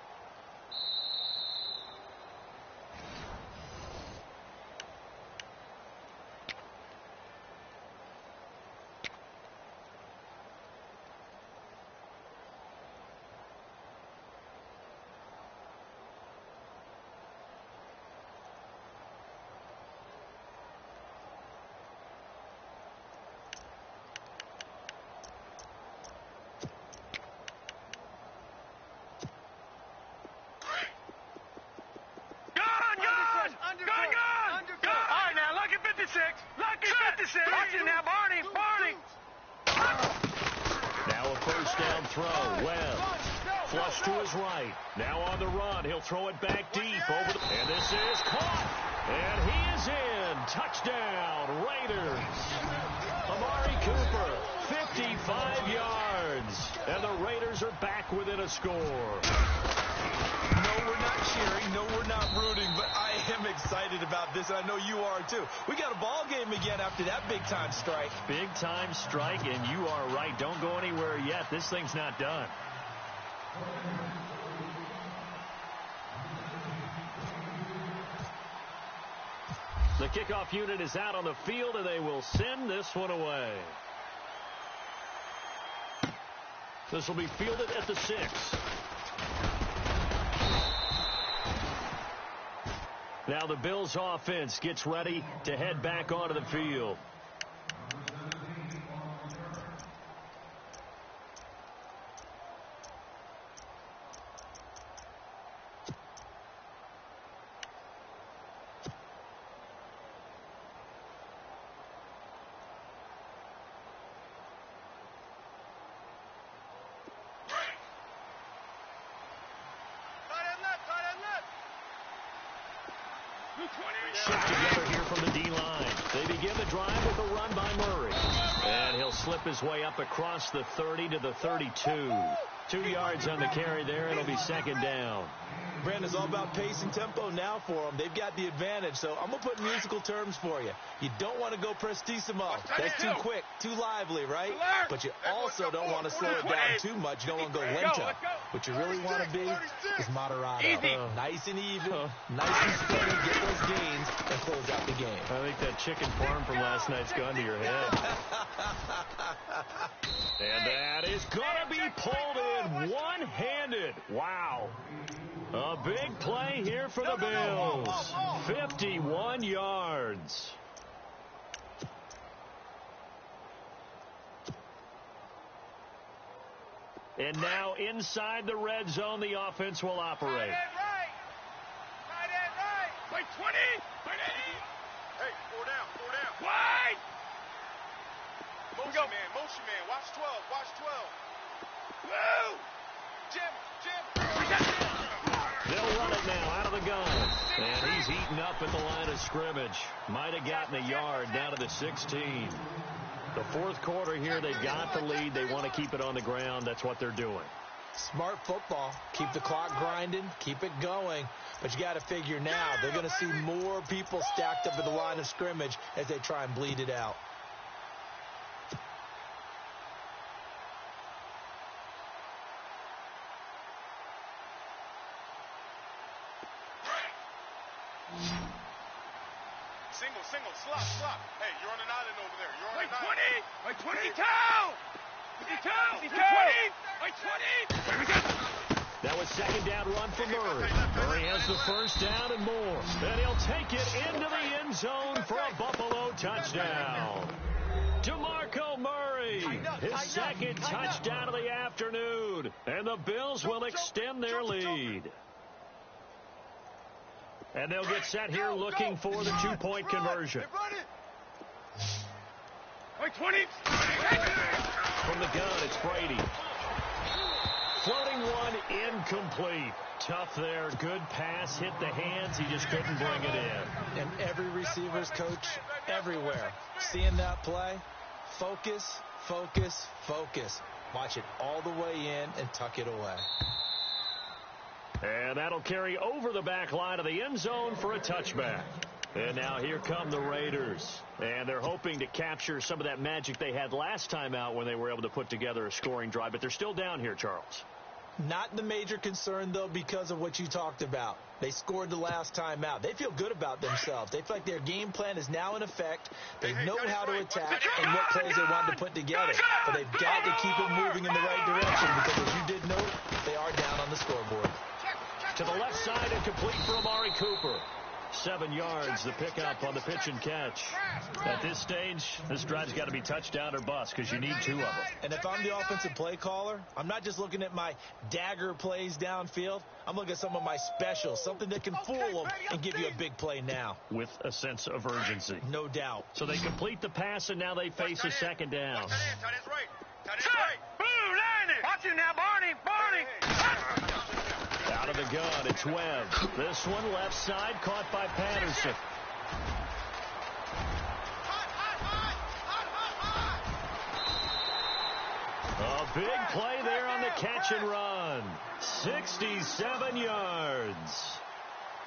First down throw. Webb. Flush to his right. Now on the run. He'll throw it back deep. And this is caught. And he is in. Touchdown, Raiders. Amari Cooper, 55 yards. And the Raiders are back within a score. No, we're not cheering. No, we're not rooting. But I am excited about this, and I know you are too. We got a ball game again after that big-time strike. Big-time strike, and you are right. Don't go anywhere yet. This thing's not done. The kickoff unit is out on the field, and they will send this one away. This will be fielded at the 6. Now the Bills offense gets ready to head back onto the field. Shift together here from the D-line. They begin the drive with a run by Murray. And he'll slip his way up across the 30 to the 32. 2 yards on the carry there. It'll be second down. Brandon, it's all about pace and tempo now for them. They've got the advantage, so I'm going to put musical terms for you. You don't want to go prestissimo. That's too quick, too lively, right? But you also don't want to slow it down too much. You don't want to go lento. What you really want to be is moderato. Nice and even, nice and steady, get those gains, and close out the game. I think that chicken parm from last night's gone to your head. And that is going to be pulled in one-handed. Wow. A big play here for the Bills. 51 yards. And now inside the red zone, the offense will operate. Right. Wait, 20. Hey, 4 down. Wide. Motion man. Watch 12. Woo. Jim. They'll run it now out of the gun. And he's eaten up at the line of scrimmage. Might have gotten a yard down to the 16. The fourth quarter here, they've got the lead. They want to keep it on the ground. That's what they're doing. Smart football. Keep the clock grinding. Keep it going. But you got to figure now, they're going to see more people stacked up at the line of scrimmage as they try and bleed it out. Single, slop. Hey, you're on an island over there. You're on Wait, an island. 20. 52. 20. That was second down run for Murray. Murray has the first down and more. And he'll take it into the end zone for a Buffalo touchdown. DeMarco Murray, his second touchdown of the afternoon. And the Bills will extend their lead. And they'll get set here looking for the two-point conversion. Wait, 20. From the gun, it's Brady. Floating one, incomplete. Tough there. Good pass, hit the hands. He just couldn't bring it in. And every receiver's coach everywhere. Seeing that play, focus. Watch it all the way in and tuck it away. And that'll carry over the back line of the end zone for a touchback. And now here come the Raiders. And they're hoping to capture some of that magic they had last time out when they were able to put together a scoring drive. But they're still down here, Charles. Not the major concern, though, because of what you talked about. They scored the last time out. They feel good about themselves. They feel like their game plan is now in effect. They know how to attack and what plays they want to put together. But they've got to keep it moving in the right direction because, as you did note, they are down on the scoreboard. To the left side and complete for Amari Cooper. 7 yards, the pickup on the pitch and catch. At this stage, this drive's got to be touchdown or bust because you need 2 of them. And if I'm the offensive play caller, I'm not just looking at my dagger plays downfield. I'm looking at some of my specials, something that can fool them and give you a big play now. With a sense of urgency. No doubt. So they complete the pass, and now they face a second down. Tight end's right. Boo, 90. it's Webb. This one left side, caught by Patterson. A big play there on the catch and run. 67 yards.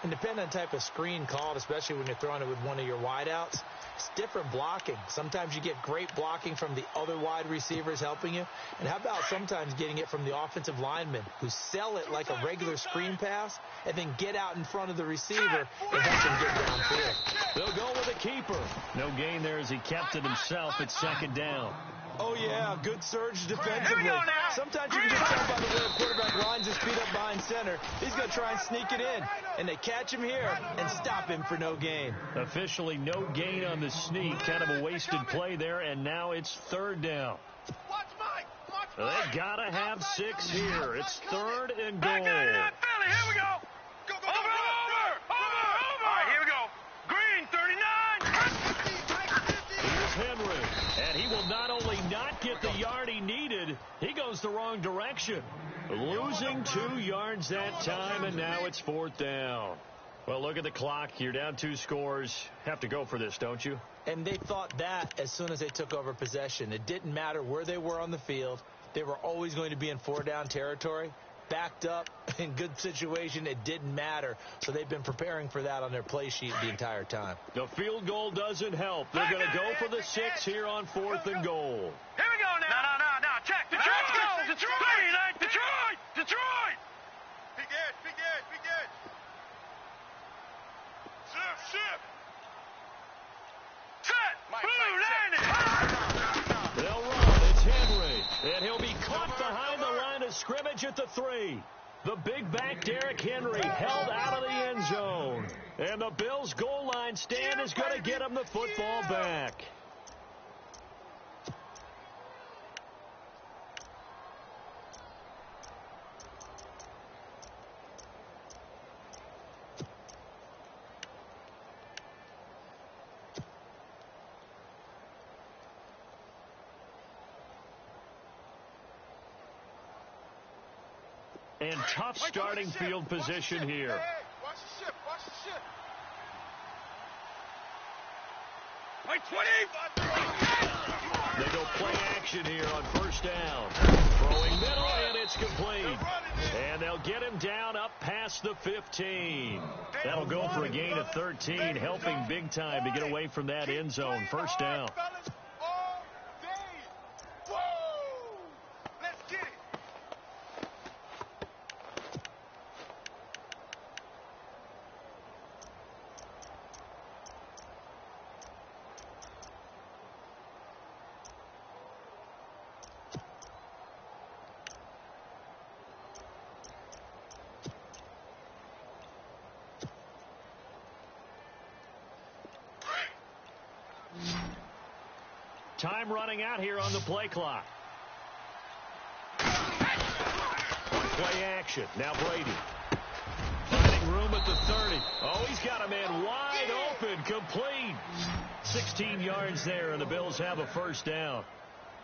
And depending on the type of screen called, especially when you're throwing it with one of your wideouts, it's different blocking. Sometimes you get great blocking from the other wide receivers helping you. And how about sometimes getting it from the offensive linemen who sell it like a regular screen pass and then get out in front of the receiver and help them get downfield. They'll go with a keeper. No gain there as he kept it himself at second down. Oh, yeah, good surge defensively. Sometimes you can just tell by the way a quarterback lines his feet up behind center. He's going to try and sneak it in, and they catch him here and stop him for no gain. Officially no gain on the sneak. Kind of a wasted play there, and now it's third down. They got to have 6 here. It's third and goal. Back 99 Philly, here we go. Over. All right, here we go. Green, 39. Here's Henry. And he will not only not get the yard he needed, he goes the wrong direction. Losing 2 yards that time, and now it's fourth down. Well, look at the clock. You're down 2 scores. Have to go for this, don't you? And they thought that as soon as they took over possession. It didn't matter where they were on the field. They were always going to be in 4-down territory. Backed up, in good situation, it didn't matter. So they've been preparing for that on their play sheet the entire time. The field goal doesn't help. They're going to go for the 6 here on fourth and goal. Here we go now. No. Check. Detroit. Detroit. Big edge. Shift. Set. Blue landing. They'll run. It's Henry. And he'll be caught behind the line of scrimmage at the 3. The big back Derrick Henry held out of the end zone. And the Bills' goal line stand is going to get him the football back. And tough starting field position here. Watch the shift. Wait, 20. They go play action here on first down. Throwing middle, and it's complete. And they'll get him down up past the 15. That'll go for a gain of 13, helping big time to get away from that end zone. First down. Time running out here on the play clock. Play action. Now Brady. Finding room at the 30. Oh, he's got a man wide open. Complete. 16 yards there, and the Bills have a first down.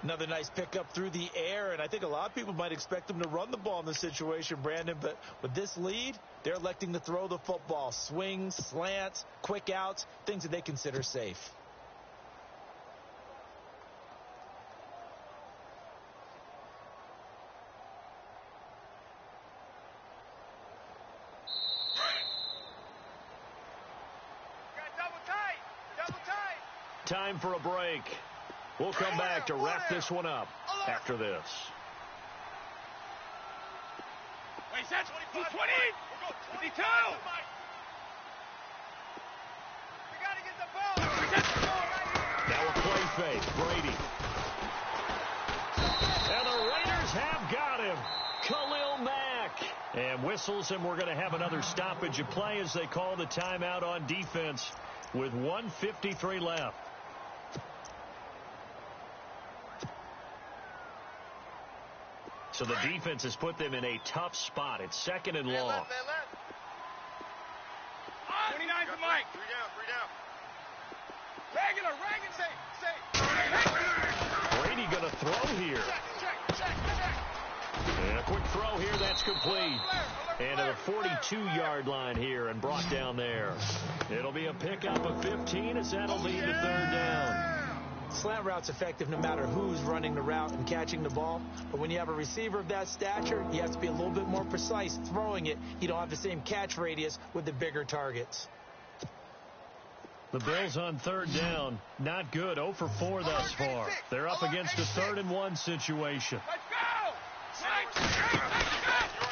Another nice pickup through the air, and I think a lot of people might expect them to run the ball in this situation, Brandon, but with this lead, they're electing to throw the football. Swings, slants, quick outs, things that they consider safe. Time for a break. We'll come back to wrap this one up after this. Wait, set. 20. 22. We got to get the ball. Now a play fake. Brady. And the Raiders have got him. Khalil Mack. And whistles, and we're going to have another stoppage of play as they call the timeout on defense with 1:53 left. So the defense has put them in a tough spot. It's second and long. 29 for Mike. 3 down. Reagan, say. Brady going to throw here. Check. And a quick throw here. That's complete. And to the 42-yard line here and brought down there. It'll be a pickup of 15 as that'll lead to third down. Slant route's effective no matter who's running the route and catching the ball. But when you have a receiver of that stature, you have to be a little bit more precise throwing it. You don't have the same catch radius with the bigger targets. The Bills on third down. Not good. 0 for 4 thus far. They're up against a 3rd-and-1 situation.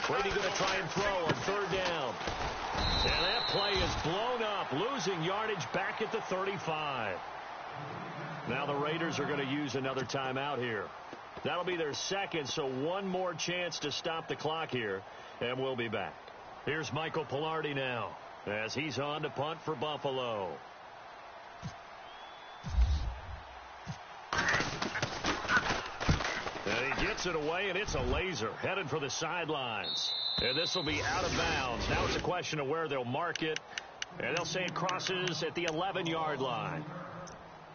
Brady going to try and throw on third down. And that play is blown up, losing yardage back at the 35. Now the Raiders are going to use another timeout here. That'll be their second, so one more chance to stop the clock here, and we'll be back. Here's Michael Pilardi now as he's on to punt for Buffalo. And he gets it away, and it's a laser headed for the sidelines. And this will be out of bounds. Now it's a question of where they'll mark it, and they'll say it crosses at the 11-yard line.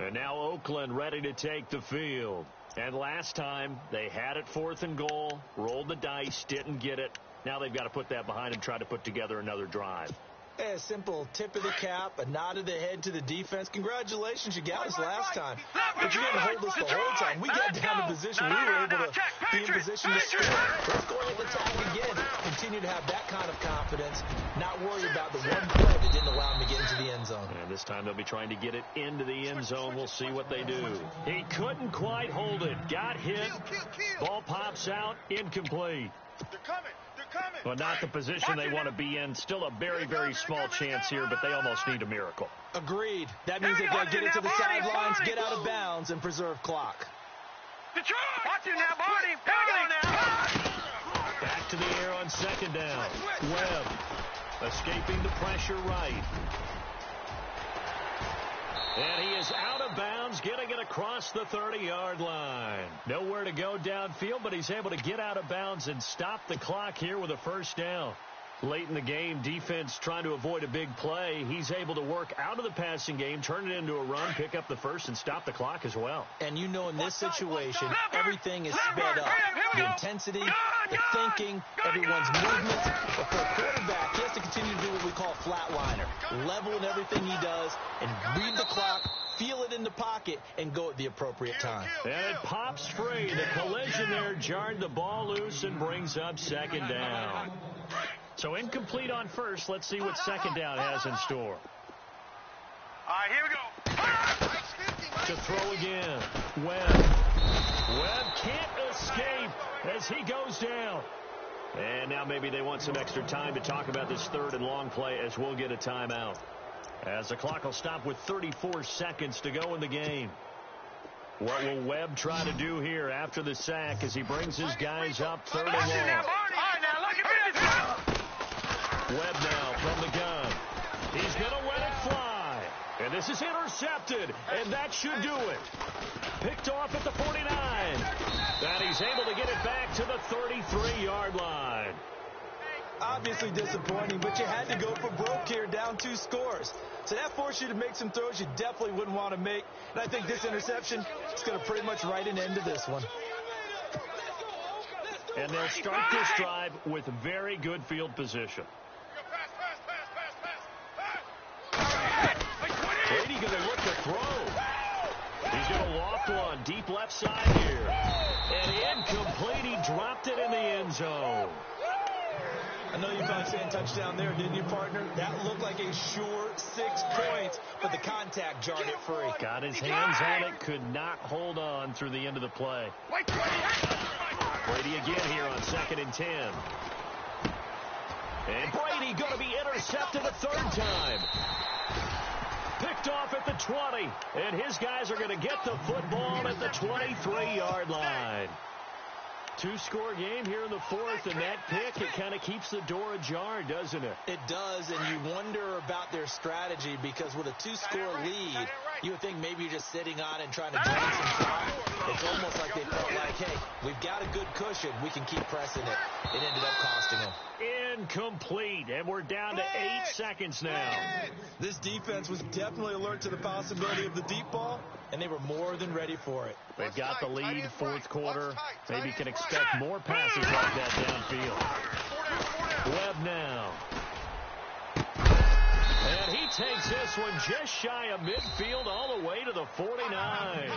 And now Oakland ready to take the field. And last time they had it 4th and goal, rolled the dice, didn't get it. Now they've got to put that behind and try to put together another drive. A simple tip of the cap, a nod of the head to the defense. Congratulations, you got us last time. But you didn't hold us the whole time. We got down to position. We were able to be in position to score. Let's go ahead and attack again. Continue to have that kind of confidence. Not worry about the one play that didn't allow him to get into the end zone. And this time they'll be trying to get it into the end zone. We'll see what they do. He couldn't quite hold it. Got hit. Ball pops out. Incomplete. They're coming. But not the position they want to be in. Still a very, very small chance here, but they almost need a miracle. Agreed. That means they've got to get it to the sidelines, get out of bounds, and preserve clock. Detroit! Watch him now, Barney. Here we go now. Back to the air on second down. Webb escaping the pressure right. And he is out of bounds, getting it across the 30-yard line. Nowhere to go downfield, but he's able to get out of bounds and stop the clock here with a first down. Late in the game, defense trying to avoid a big play. He's able to work out of the passing game, turn it into a run, pick up the first, and stop the clock as well. And you know in this situation, everything is sped up. The intensity, the thinking, everyone's movements. But for a quarterback, he has to continue to do what we call a flatliner. Level in everything he does and read the clock, feel it in the pocket, and go at the appropriate time. And it pops free. The collision there jarred the ball loose and brings up second down. So incomplete on first. Let's see what second down has in store. All right, here we go. To throw again. Webb can't escape as he goes down. And now maybe they want some extra time to talk about this 3rd and long play as we'll get a timeout. As the clock will stop with 34 seconds to go in the game. What will Webb try to do here after the sack as he brings his guys up 3rd and long? All right, now, look at this. Webb now from the gun. He's going to let it fly. And this is intercepted. And that should do it. Picked off at the 49. And he's able to get it back to the 33-yard line. Obviously disappointing, but you had to go for broke here, down 2 scores. So that forced you to make some throws you definitely wouldn't want to make. And I think this interception is going to pretty much write an end to this one. And they'll start this drive with very good field position. Brady going to look to throw. He's going to loft one deep left side here. And incomplete. He dropped it in the end zone. I know you thought saying touchdown there, didn't you, partner? That looked like a sure 6 points, but the contact jarred it free. Got his hands on it, could not hold on through the end of the play. Brady again here on 2nd and 10. And Brady going to be intercepted a 3rd time. Picked off at the 20, and his guys are going to get the football at the 23-yard line. 2-score game here in the 4th, and that pick, it kind of keeps the door ajar, doesn't it? It does, and you wonder about their strategy because with a 2-score lead, you would think maybe you're just sitting on it and trying to drain some time. It's almost like they felt like, hey, we've got a good cushion. We can keep pressing it. It ended up costing them. Incomplete, and we're down to 8 seconds now. This defense was definitely alert to the possibility of the deep ball, and they were more than ready for it. They've got the lead, fourth quarter. Maybe can expect more passes like that downfield. Webb now. And he takes this one just shy of midfield all the way to the 49.